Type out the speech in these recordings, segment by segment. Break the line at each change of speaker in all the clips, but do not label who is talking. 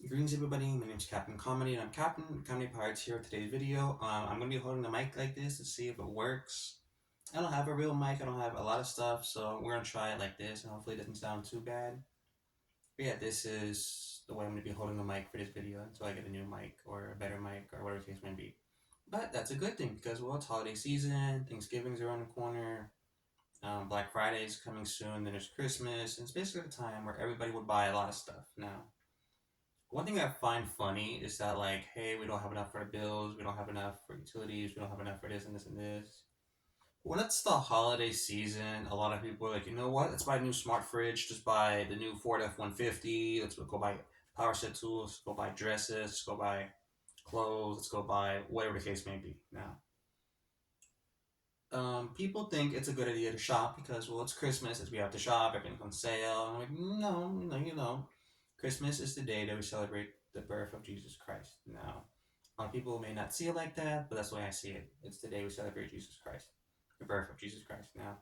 Greetings, everybody. My name is Captain Comedy, and I'm Captain Comedy Pirates here with today's video. I'm going to be holding the mic like this to see if it works. I don't have a real mic, I don't have a lot of stuff, so we're going to try it like this, and hopefully it doesn't sound too bad. But yeah, this is the way I'm going to be holding the mic for this video until I get a new mic or a better mic or whatever the case may be. But that's a good thing because, well, it's holiday season, Thanksgiving's around the corner, Black Friday's coming soon, then there's Christmas, and it's basically the time where everybody would buy a lot of stuff. Now, one thing I find funny is that, like, hey, we don't have enough for the bills, we don't have enough for utilities, we don't have enough for this and this and this. When it's the holiday season, a lot of people are like, you know what? Let's buy a new smart fridge. Just buy the new Ford F-150. Let's go buy power set tools. Let's go buy dresses. Let's go buy clothes. Let's go buy whatever the case may be. Now, people think it's a good idea to shop because, well, it's Christmas. As we have to shop, everything's on sale. I'm like, no, no, Christmas is the day that we celebrate the birth of Jesus Christ. Now, a lot of people may not see it like that, but that's the way I see it. It's the day we celebrate Jesus Christ, the birth of Jesus Christ. Now,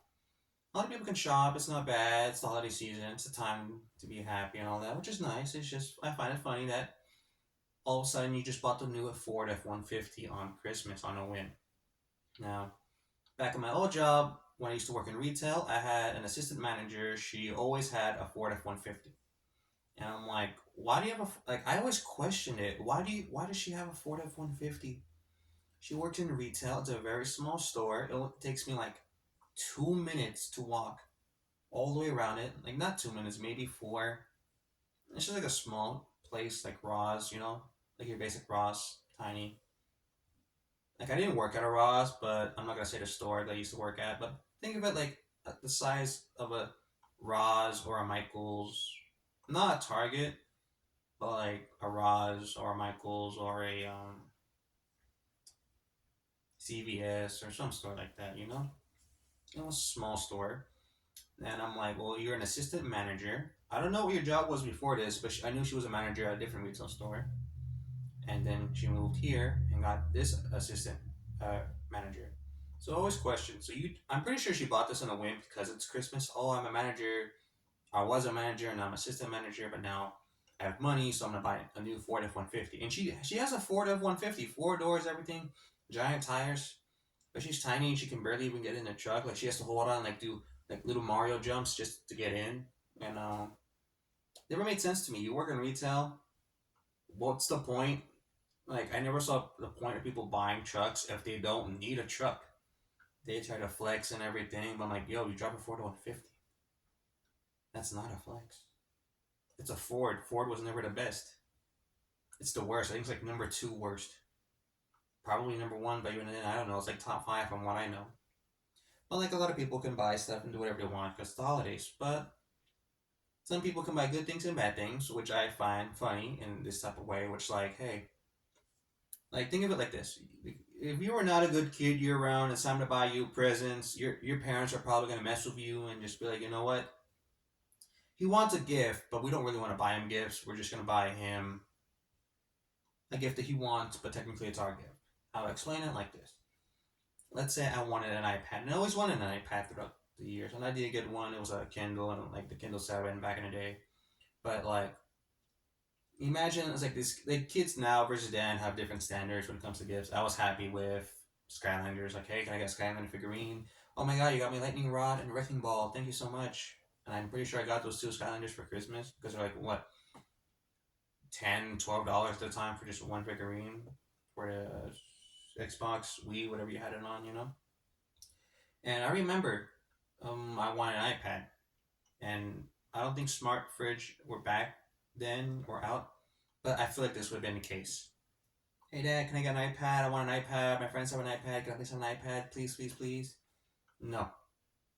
a lot of people can shop. It's not bad. It's the holiday season. It's a time to be happy and all that, which is nice. It's just I find it funny that all of a sudden you just bought the new Ford F-150 on Christmas on a whim. Now, back in my old job, when I used to work in retail, I had an assistant manager. She always had a Ford F-150. And I'm like, why do you have a like? I always questioned it. Why does she have a Ford F-150? She works in retail. It's a very small store. It takes me like 2 minutes to walk all the way around it. Like not 2 minutes, maybe four. It's just like a small place like Ross, like your basic Ross, tiny. Like I didn't work at a Ross, but I'm not gonna say the store that I used to work at. But think of it like the size of a Ross or a Michaels, not a Target, but like a Ross or a Michaels or a CVS or some store like that. It was a small store. And I'm like, well, you're an assistant manager. I don't know what your job was before this, but I knew she was a manager at a different retail store. And then she moved here and got this assistant uh, manager. So I always question. I'm pretty sure she bought this on a whim because it's Christmas. Oh, I'm a manager. I was a manager and I'm assistant manager, but now I have money, so I'm gonna buy a new Ford F-150. And she has a Ford F-150, four doors, everything, giant tires. But she's tiny and she can barely even get in the truck. Like she has to hold on, like do like little Mario jumps just to get in. And never made sense to me. You work in retail. What's the point? Like I never saw the point of people buying trucks if they don't need a truck. They try to flex and everything, but I'm like, yo, you drive a Ford 150. That's not a flex. It's a Ford. Ford was never the best. It's the worst. I think it's like number two worst. Probably number one, but even then, I don't know. It's like top five from what I know. But like a lot of people can buy stuff and do whatever they want because it's the holidays. But some people can buy good things and bad things, which I find funny in this type of way. Which like, hey, like think of it like this: if you were not a good kid year round, it's time to buy you presents. Your parents are probably gonna mess with you and just be like, you know what? He wants a gift, but we don't really want to buy him gifts. We're just gonna buy him a gift that he wants, but technically it's our gift. I'll explain it like this. Let's say I wanted an iPad, and I always wanted an iPad throughout the years, and I did get one. It was a Kindle, and like the Kindle 7 back in the day. But like, imagine it's like this. Like kids now versus then have different standards when it comes to gifts. I was happy with Skylanders. Like, hey, can I get a Skylander figurine? Oh my god, you got me lightning rod and wrecking ball. Thank you so much. And I'm pretty sure I got those two Skylanders for Christmas because they're like what $10, $12 at the time for just one figurine for the Xbox, Wii, whatever you had it on. And I remember, I wanted an iPad, and I don't think smart fridge were back then or out, but I feel like this would have been the case. Hey Dad, can I get an iPad? I want an iPad. My friends have an iPad. Can I please have an iPad? Please, please, please. No.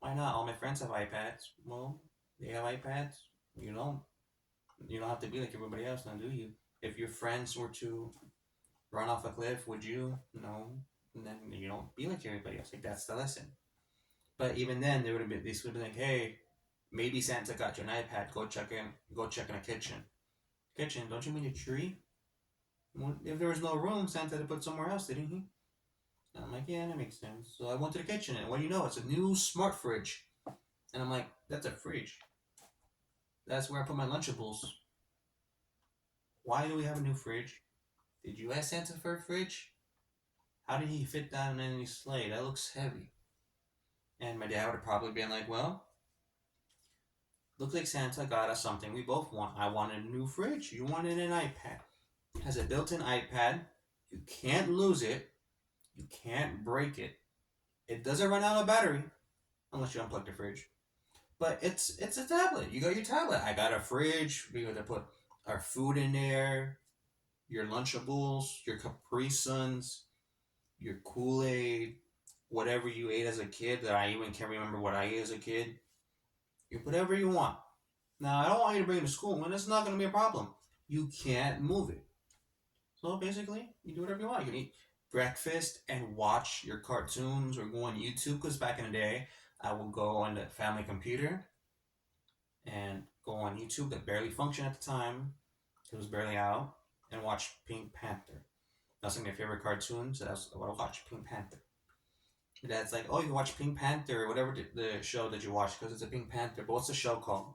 Why not? All my friends have iPads. Well, they have iPads. You don't. You don't have to be like everybody else, now do you? If your friends were to run off a cliff, would you? No. And then you don't be like everybody else. Like that's the lesson. But even then, they would have been. These would have been like, hey, maybe Santa got you an iPad. Go check in. Go check in the kitchen. Kitchen? Don't you mean a tree? Well, if there was no room, Santa had to put somewhere else, didn't he? And I'm like, yeah, that makes sense. So I went to the kitchen, and what do you know? It's a new smart fridge. And I'm like, that's a fridge. That's where I put my Lunchables. Why do we have a new fridge? Did you ask Santa for a fridge? How did he fit that in any sleigh? That looks heavy. And my dad would have probably been like, well, looks like Santa got us something we both want. I wanted a new fridge. You wanted an iPad. It has a built-in iPad. You can't lose it. You can't break it. It doesn't run out of battery unless you unplug the fridge. But it's a tablet. You got your tablet. I got a fridge. We got to put our food in there, your Lunchables, your Capri Suns, your Kool Aid, whatever you ate as a kid. That I even can't remember what I ate as a kid. You put whatever you want. Now I don't want you to bring it to school, and it's not going to be a problem. You can't move it. So basically, you do whatever you want. You can eat breakfast and watch your cartoons or go on YouTube. Because back in the day, I would go on the family computer and go on YouTube that barely functioned at the time. It was barely out, and watch Pink Panther. That's one of my favorite cartoons. That's what I watch, Pink Panther. My dad's like, oh, you watch Pink Panther or whatever the show that you watch because it's a Pink Panther. But what's the show called?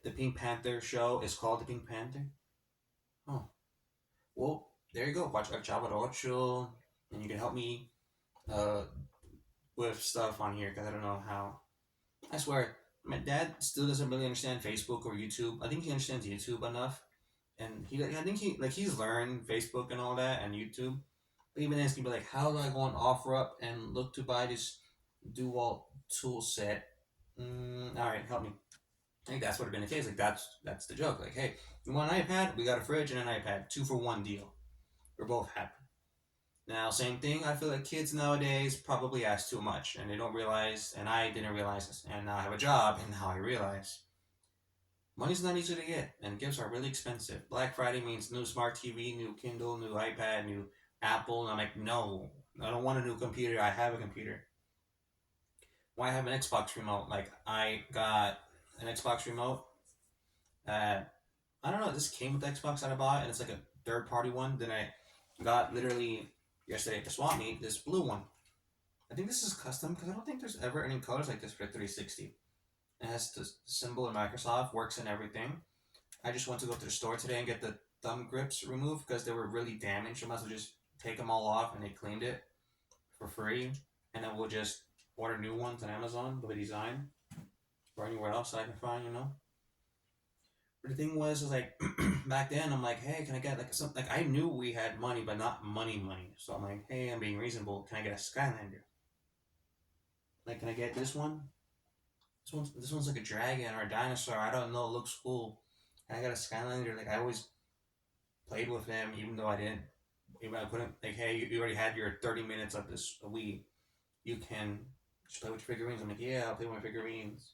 The Pink Panther show is called the Pink Panther. Oh, well, there you go. Watch El Chavo del Ocho, and you can help me uh, with stuff on here because I don't know how. I swear, my dad still doesn't really understand Facebook or YouTube. I think he understands YouTube enough, and I think he's learned Facebook and all that and YouTube. But even then, he's gonna be like, how do I go on OfferUp and look to buy this dual tool set? All right, help me. I think that's what it been the case. Like that's the joke. Like, hey, you want an iPad? We got a fridge and an iPad, 2 for 1 deal. We're both happy. Now, same thing. I feel like kids nowadays probably ask too much, and they don't realize. And I didn't realize this, and now I have a job, and now I realize money's not easy to get, and gifts are really expensive. Black Friday means new smart TV, new Kindle, new iPad, new Apple, and I'm like, no, I don't want a new computer. I have a computer. Why have an Xbox remote? Like I got an Xbox remote. Uh, I don't know. This came with the Xbox that I bought, and it's like a third party one. Then I got literally yesterday at the swap meet this blue one. I think this is custom because I don't think there's ever any colors like this for 360. It has the symbol of Microsoft, works and everything. I just went to go to the store today and get the thumb grips removed because they were really damaged. I might as well just take them all off, and they cleaned it for free. And then we'll just order new ones on Amazon with a design or anywhere else that I can find, you know. But the thing was like back then I'm like, hey, can I get like some like I knew we had money, but not money. So I'm like, hey, I'm being reasonable. Can I get a Skylander? Like, can I get this one? This one's like a dragon or a dinosaur. I don't know. It looks cool. And I got a Skylander. Like I always played with them, even though I didn't. Even I couldn't. Like, hey, you already had your 30 minutes of this a week. You can just play with your figurines. I'm like, yeah, I'll play with my figurines.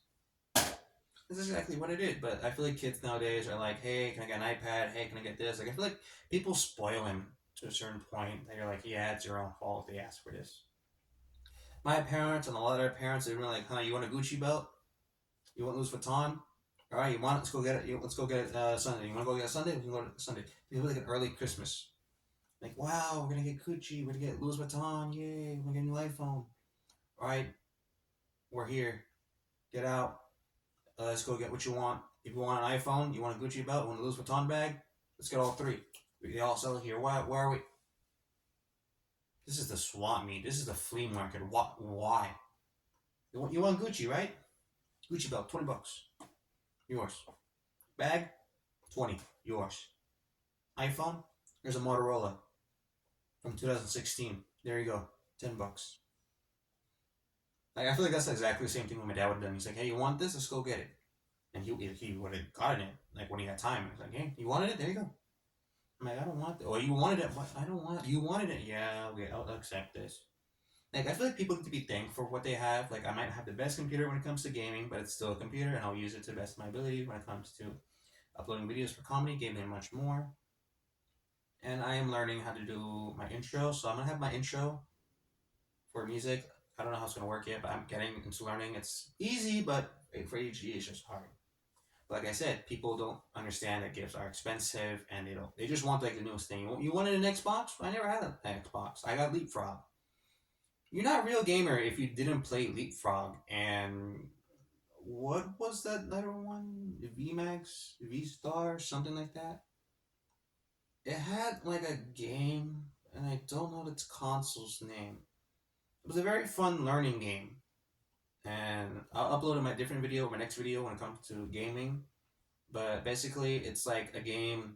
This is exactly what I did. But I feel like kids nowadays are like, hey, can I get an iPad? Hey, can I get this? Like I feel like people spoil them to a certain point. That you're like, yeah, it's your own fault. They asked for this. My parents and a lot of their parents, they were like, huh, you want a Gucci belt? You want Louis Vuitton? All right, you want it? Let's go get it. Let's go get it Sunday. You want to go get it Sunday? We can go to Sunday. It was like an early Christmas. Like, wow, we're gonna get Gucci. We're gonna get Louis Vuitton. Yay! We're gonna get a new iPhone. All right, we're here. Get out. Let's go get what you want. If you want an iPhone, you want a Gucci belt, you want a Louis Vuitton bag. Let's get all three. They all sell it here. Why are we? This is the swap meet. This is the flea market. What? Why? You want Gucci, right? Gucci belt, $20. Yours. Bag, 20. Yours. iPhone, here's a Motorola from 2016. There you go. $10. Like I feel like that's exactly the same thing what my dad would have done. He's like, hey, you want this? Let's go get it. And he would have gotten it. Like when he had time. He's like, hey, you wanted it? There you go. I'm like, I don't want it. Oh, you wanted it? What? I don't want it. You wanted it? Yeah, okay, I'll accept this. Like I feel like people need to be thankful for what they have. Like I might have the best computer when it comes to gaming, but it's still a computer, and I'll use it to the best of my ability when it comes to uploading videos for comedy, gaming, and much more. And I am learning how to do my intro, so I'm gonna have my intro for music. I don't know how it's gonna work yet, but I'm getting into learning. It's easy, but for AG, it's just hard. But like I said, people don't understand that gifts are expensive, and they just want like the newest thing. You wanted an Xbox? I never had an Xbox. I got Leapfrog. You're not a real gamer if you didn't play Leapfrog. And what was that other one? VMAX, V Star, something like that. It had like a game, and I don't know its console's name. It was a very fun learning game, and I'll upload my different video, my next video when it comes to gaming. But basically, it's like a game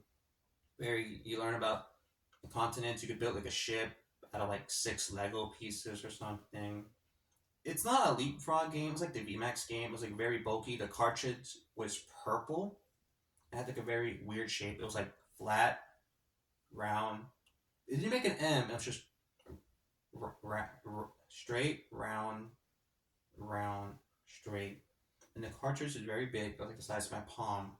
where you learn about the continents. You could build like a ship out of like 6 Lego pieces or something. It's not a leapfrog game. It's like the VMAX game. It was like very bulky. The cartridge was purple. It had like a very weird shape. It was like flat, round. It didn't make an M. It was just straight, round, round, straight. And the cartridge is very big. It was like the size of my palm.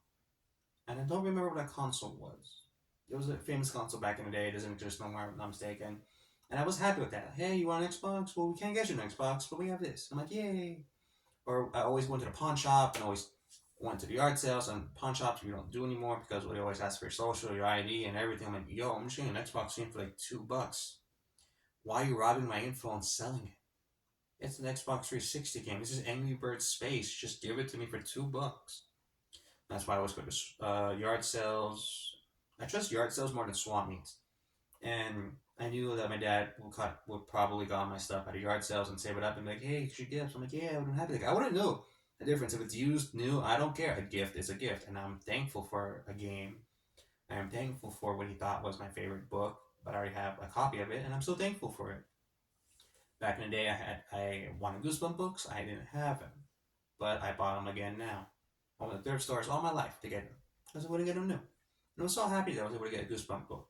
And I don't remember what that console was. It was a famous console back in the day. It doesn't exist no more, if I'm not mistaken. And I was happy with that. Hey, you want an Xbox? Well, we can't get you an Xbox, but we have this. I'm like, yay. Or I always went to the pawn shop and always went to the yard sales and pawn shops we don't do anymore because they always ask for your social, your ID, and everything. I'm like, yo, I'm just getting an Xbox game for like $2. Why are you robbing my info and selling it? It's an Xbox 360 game. This is Angry Birds Space. Just give it to me for $2. That's why I always go to yard sales. I trust yard sales more than swap meets. And I knew that my dad would probably got my stuff at a yard sales and save it up and be like, hey, it's your gift. I'm like, yeah, I wouldn't have it. Like, I wouldn't know the difference. If it's used, new, I don't care. A gift is a gift. And I'm thankful for a game. I am thankful for what he thought was my favorite book, but I already have a copy of it, and I'm so thankful for it. Back in the day, I wanted Goosebump books. I didn't have them, but I bought them again now. I went to thrift stores all my life to get them. I was able to get them new. And I was so happy that I was able to get a Goosebump book.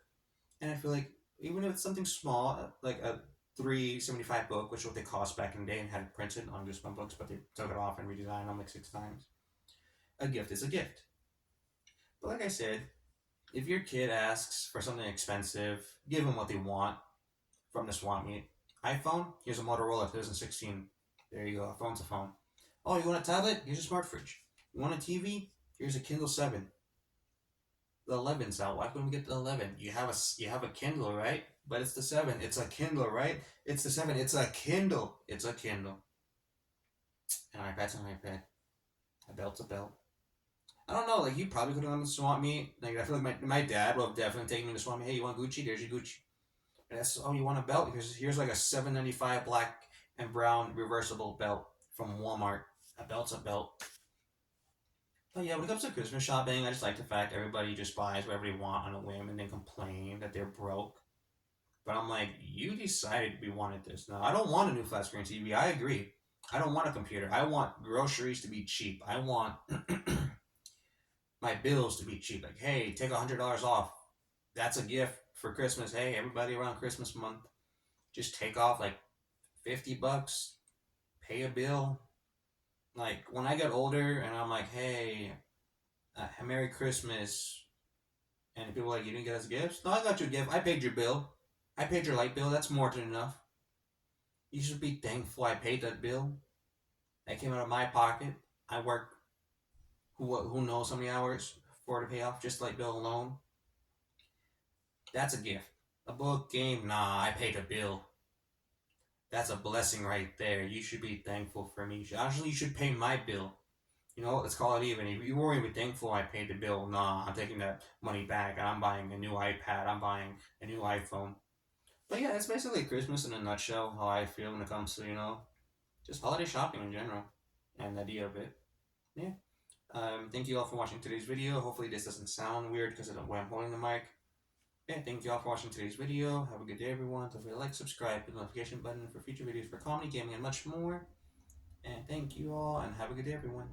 And I feel like even if it's something small, like a 375 book, which is what they cost back in the day and had it printed on Goosebump books, but they took it off and redesigned them like 6 times. A gift is a gift. But like I said, if your kid asks for something expensive, give them what they want from the swap meet. iPhone, here's a Motorola 2016. There you go, a phone's a phone. Oh, you want a tablet? Here's a smart fridge. You want a TV? Here's a Kindle 7. The 11's out. Why couldn't we get the 11? You have a Kindle, right? But it's the 7. It's a Kindle, right? It's the 7. It's a Kindle. It's a Kindle. An iPad's an iPad. A belt's a belt. I don't know. Like, you probably could have gone to swap meet. Like, I feel like my dad will have definitely taken me to swap meet. Hey, you want Gucci? There's your Gucci. And that's, oh, you want a belt? Here's like a $7.95 black and brown reversible belt from Walmart. A belt's a belt. But yeah, when it comes to Christmas shopping, I just like the fact everybody just buys whatever they want on a whim and then complain that they're broke. But I'm like, you decided we wanted this. Now, I don't want a new flat screen TV. I agree. I don't want a computer. I want groceries to be cheap. I want my bills to be cheap. Like, hey, take $100 off. That's a gift for Christmas. Hey, everybody around Christmas month, just take off like $50, pay a bill. Like, when I get older and I'm like, hey, Merry Christmas, and people are like, you didn't get us gifts? No, I got you a gift. I paid your bill. I paid your light bill. That's more than enough. You should be thankful I paid that bill. That came out of my pocket. I worked who knows how many hours for to pay off just light bill alone. That's a gift. A book, game, nah, I paid a bill. That's a blessing right there. You should be thankful for me. Actually, you should pay my bill. You know what? Let's call it even. If you were even thankful I paid the bill, nah, I'm taking that money back and I'm buying a new iPad. I'm buying a new iPhone. But yeah, it's basically Christmas in a nutshell, how I feel when it comes to, just holiday shopping in general and the idea of it. Yeah. Thank you all for watching today's video. Hopefully this doesn't sound weird because of the way I'm holding the mic. Yeah, thank you all for watching today's video. Have a good day, everyone. Don't forget to like, subscribe, hit the notification button for future videos for comedy, gaming, and much more. And thank you all, and have a good day, everyone.